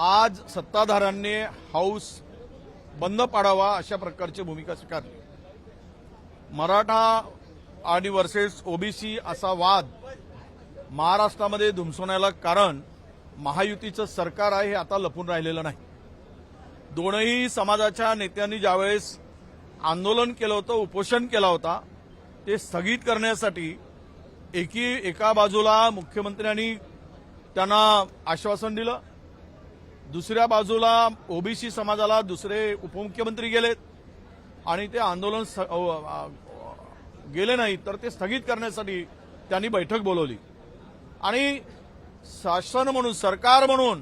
आज सत्ताधाऱ्यांनी हाऊस बंद पाडावा अशा प्रकारची भूमिका स्वीकारली। मराठा आणि वर्सेस ओबीसी असा वाद महाराष्ट्रामध्ये धुमसवण्याला कारण महायुतीचं सरकार आहे हे आता लपून राहिलेलं नाही। दोनही समाजाच्या नेत्यांनी ज्यावेळेस आंदोलन केलं होतं, उपोषण केला होता, ते स्थगित करण्यासाठी एका बाजूला मुख्यमंत्र्यांनी त्यांना आश्वासन दिलं, दुसऱ्या बाजूला ओबीसी समाजाला दुसरे उपमुख्यमंत्री गेलेत आणि ते आंदोलन गेले नाही तर ते स्थगित करण्यासाठी त्यांनी बैठक बोलवली। आणि शासन म्हणून, सरकार म्हणून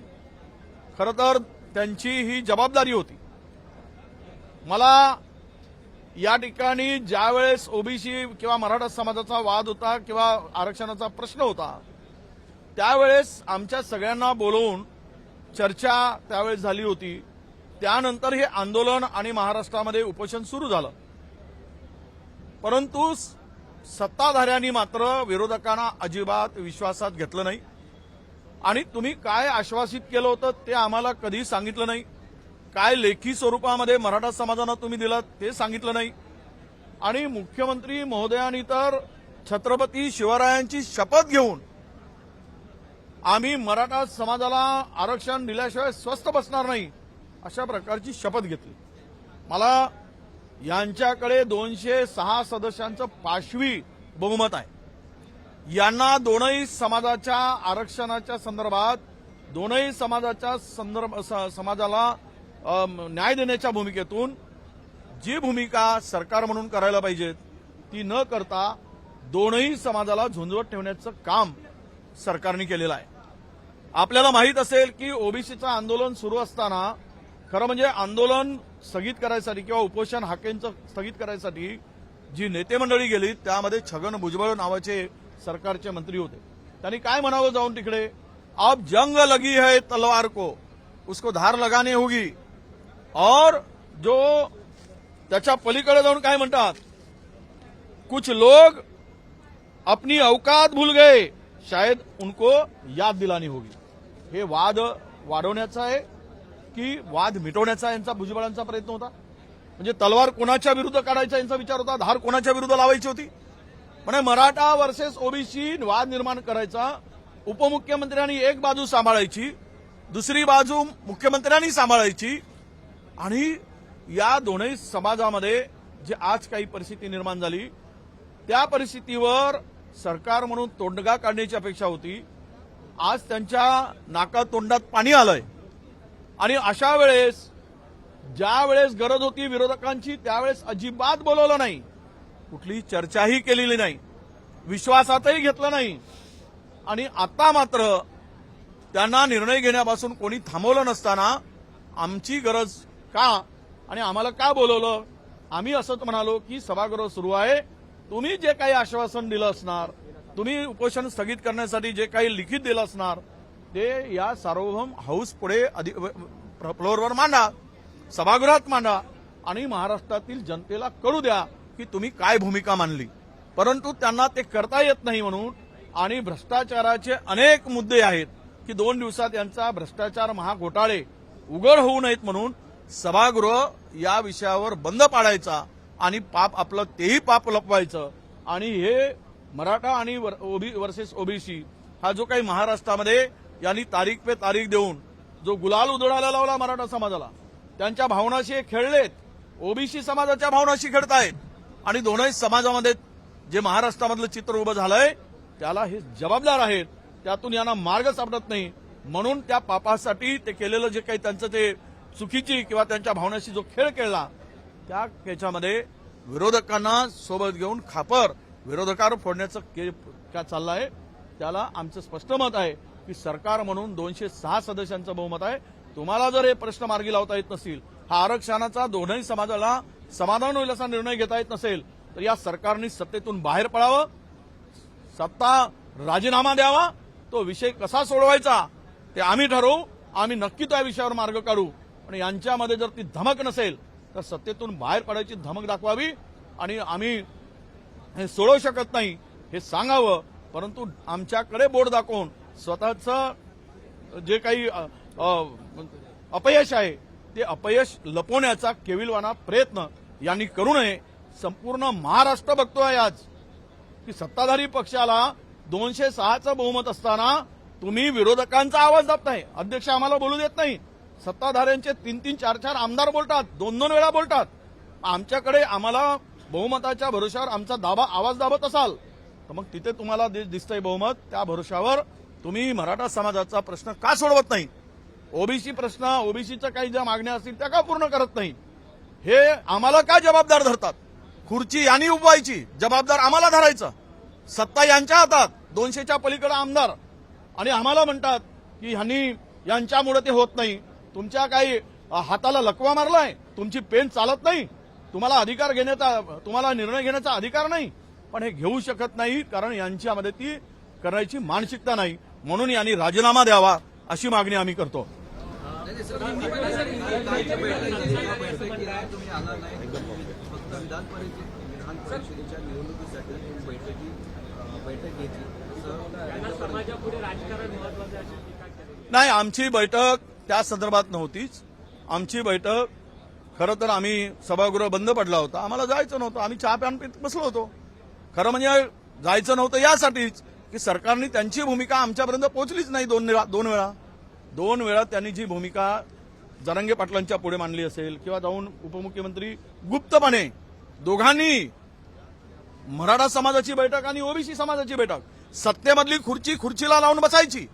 खरं तर त्यांची ही जबाबदारी होती। मला या ठिकाणी ज्यावेळेस ओबीसी किंवा मराठा समाजाचा वाद होता किंवा आरक्षणाचा प्रश्न होता त्यावेळेस आमच्या सगळ्यांना बोलवून चर्चा त्यावेळेस झाली होती। त्यानंतर हे आंदोलन आणि महाराष्ट्रामध्ये उपोषण सुरू झालं, परंतु सत्ताधाऱ्यांनी मात्र विरोधकांना अजिबात विश्वासात घेतलं नाही आणि तुम्ही काय आश्वासित केलं होतं ते आम्हाला कधी सांगितलं नाही, काय लेखी स्वरूपामध्ये मराठा समाजानं तुम्ही दिलं ते सांगितलं नाही। आणि मुख्यमंत्री महोदयांनी तर छत्रपती शिवरायांची शपथ घेऊन आम्ही मराठा समाजाला आरक्षण दिल्याशिवाय स्वस्थ बसणार नाही अशा प्रकारची शपथ घेतली। मला यांच्याकडे 206 सदस्यांचं पाशवी बहुमत आहे। यांना दोनही समाजाच्या आरक्षणाच्या संदर्भात दोनही समाजाला न्याय देण्याच्या भूमिकेतून जी भूमिका सरकार म्हणून करायला पाहिजे ती न करता दोनही समाजाला झुंजवत ठेवण्याचं काम सरकारने केलेलं आहे। आपल्याला माहित असेल की ओबीसीचं आंदोलन सुरू असताना खरं म्हणजे आंदोलन स्थगित करायसाठी किंवा उपोषण हाकेंचं स्थगित करायसाठी जी नेते मंडळी गेली त्यामध्ये छगन भुजबळ नावाचे सरकारचे मंत्री होते। त्यांनी काय म्हणावं जाऊन तिकडे, अब जंग लगी है तलवार को उसको धार लगाने होगी, और जो त्याच्या पलीकडे जाऊन काय म्हणतात, कुछ लोग अपनी औकात भूल गए शायद उनको याद दिलानी होगी। हे वाद वाढवण्याचा आहे की वाद मिटवण्याचा यांचा भुजबळांचा प्रयत्न होता? म्हणजे तलवार कोणाच्या विरुद्ध काढायचा यांचा विचार होता, धार कोणाच्या विरुद्ध लावायची होती? म्हणजे मराठा वर्सेस ओबीसी वाद निर्माण करायचा, उपमुख्यमंत्र्यांनी एक बाजू सांभाळायची, दुसरी बाजू मुख्यमंत्र्यांनी सांभाळायची आणि या दोन्ही समाजामध्ये जे आज काही परिस्थिती निर्माण झाली त्या परिस्थितीवर सरकार म्हणून तोडगा काढण्याची अपेक्षा होती। आज त्यांच्या नाका तोंडात पाणी आलंय आणि अशा वेळेस ज्या वेळेस गरज होती विरोधकांची त्यावेळेस अजिबात बोलवलं नाही, कुठलीही चर्चाही केलेली नाही, विश्वासातही घेतलं नाही आणि आता मात्र त्यांना निर्णय घेण्यापासून कोणी थांबवलं नसताना आमची गरज का आणि आम्हाला का बोलवलं? आम्ही असंच म्हणालो की सभागृह सुरू आहे, तुम्ही जे काही आश्वासन दिलं असणार, तुम्ही उपोषण स्थगित करण्यासाठी जे काही लिखित दिलं असणार ते या सार्वभौम हाऊस पुढे फ्लोअरवर मांडा, सभागृहात मांडा आणि महाराष्ट्रातील जनतेला कळू द्या की तुम्ही काय भूमिका मांडली। परंतु त्यांना ते करता येत नाही म्हणून आणि भ्रष्टाचाराचे अनेक मुद्दे आहेत की 2 दिवसात यांचा भ्रष्टाचार महाघोटाळे उघड होऊ नयेत म्हणून सभागृह या विषयावर बंद पाडायचा आणि पाप आपलं तेही पाप लपवायचं आणि हे मराठा आणि वर्सेस ओबीसी हा जो काही महाराष्ट्रामध्ये यांनी तारीख पे तारीख देऊन जो गुलाल उधळायला लावला मराठा समाजाला, त्यांच्या भावनाशी खेळलेत, ओबीसी समाजाच्या भावनाशी खेळतायत आणि दोनही समाजामध्ये जे महाराष्ट्रामधलं चित्र उभं झालंय त्याला हे जबाबदार आहेत, त्यातून यांना मार्ग सापडत नाही म्हणून त्या पापासाठी ते केलेलं जे काही त्यांचं ते चुकीची किंवा त्यांच्या भावनाशी जो खेळ खेळला त्याच्यामध्ये विरोधकांना सोबत घेऊन खापर विरोधकावर फोडण्याचं काय चाललं आहे त्याला आमचं स्पष्ट मत आहे की सरकार म्हणून 206 सदस्यांचं बहुमत आहे। तुम्हाला जर हे प्रश्न मार्गी लावता येत नसेल, हा आरक्षणाचा दोन्ही समाजाला समाधान होईल असा निर्णय घेता येत नसेल तर या सरकारने सत्तेतून बाहेर पडावं, सत्ता राजीनामा द्यावा, तो विषय कसा सोडवायचा ते आम्ही ठरवू, आम्ही नक्की त्या विषयावर मार्ग काढू आणि यांच्यामध्ये जर ती धमक नसेल तर सत्तेतून बाहेर पडायची धमक दाखवावी आणि आम्ही हे सोडवू शकत नाही हे सांगावं, परंतु आमच्याकडे बोट दाखवून स्वतःचं जे काही अपयश आहे ते अपयश लपवण्याचा केविलवाना प्रयत्न यांनी करू नये. संपूर्ण महाराष्ट्र बघतोय आज की सत्ताधारी पक्षाला 206चं बहुमत असताना तुम्ही विरोधकांचा आवाज दाबत नाही. अध्यक्ष आम्हाला बोलू देत नाही. सत्ताधाऱ्यांचे 3-3, 4-4 आमदार बोलतात, 2-2 वेळा बोलतात. आमच्याकडे आम्हाला बहुमताच्या भरोशावर आमचा आवाज दाबत असाल तर मग तिथे तुम्हाला दिसतंय बहुमत. त्या भरोशावर तुम्ही मराठा समाजाचा प्रश्न का सोडवत नाही? ओबीसी प्रश्न, ओबीसीच्या काही ज्या मागण्या असतील त्या का पूर्ण करत नाही? हे आम्हाला का जबाबदार धरतात? खुर्ची यांनी उभवायची, जबाबदार आम्हाला धरायचं. सत्ता यांच्या हातात, 200च्या पलीकडे आमदार, आणि आम्हाला म्हणतात की ह्यांनी यांच्यामुळे ते होत नाही. तुमच्या काही हाताला लकवा मारलाय, तुमची पेन चालत नाही, तुम्हाला निर्णय घेण्याचा अधिकार नाही. पण हे घेऊ शकत नाही कारण यांच्यामध्ये ती करायची मानसिकता नाही. म्हणून यांनी राजीनामा द्यावा अशी मागणी आम्ही करतो. नाही, आमची बैठक त्या संदर्भात नव्हतीच. आमची बैठक खरं तर आम्ही सभागृह बंद पडला होता, आम्हाला जायचं नव्हतं, आम्ही चहा प्यान पीत बसलो होतो. खरं म्हणजे जायचं नव्हतं यासाठीच की सरकारने त्यांची भूमिका आमच्यापर्यंत पोहोचलीच नाही. दोन वेळा त्यांनी जी भूमिका जरांगे पाटलांच्या पुढे मांडली असेल किंवा जाऊन उपमुख्यमंत्री गुप्तपणे दोघांनी मराठा समाजाची बैठक आणि ओबीसी समाजाची बैठक, सत्तेमधली खुर्चीला लावून बसायची,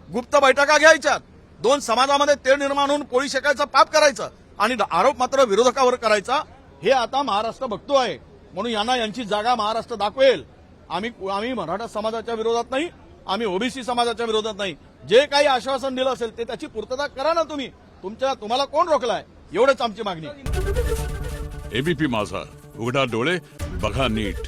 गुप्त बैठका घ्यायच्यात, 2 समाजामध्ये तेढ निर्माण होऊन पोळी शेकायचं पाप करायचं आणि आरोप मात्र विरोधकावर करायचा. हे आता महाराष्ट्र बघतो आहे. म्हणून यांना यांची जागा महाराष्ट्र दाखवेल. आम्ही मराठा समाजाच्या विरोधात नाही, आम्ही ओबीसी समाजाच्या विरोधात नाही. जे काही आश्वासन दिलं असेल ते त्याची पूर्तता करा ना तुम्ही. तुम्हाला कोण रोखलाय? एवढंच आमची मागणी. एबीपी माझा, उघडा डोळे बघा नीट.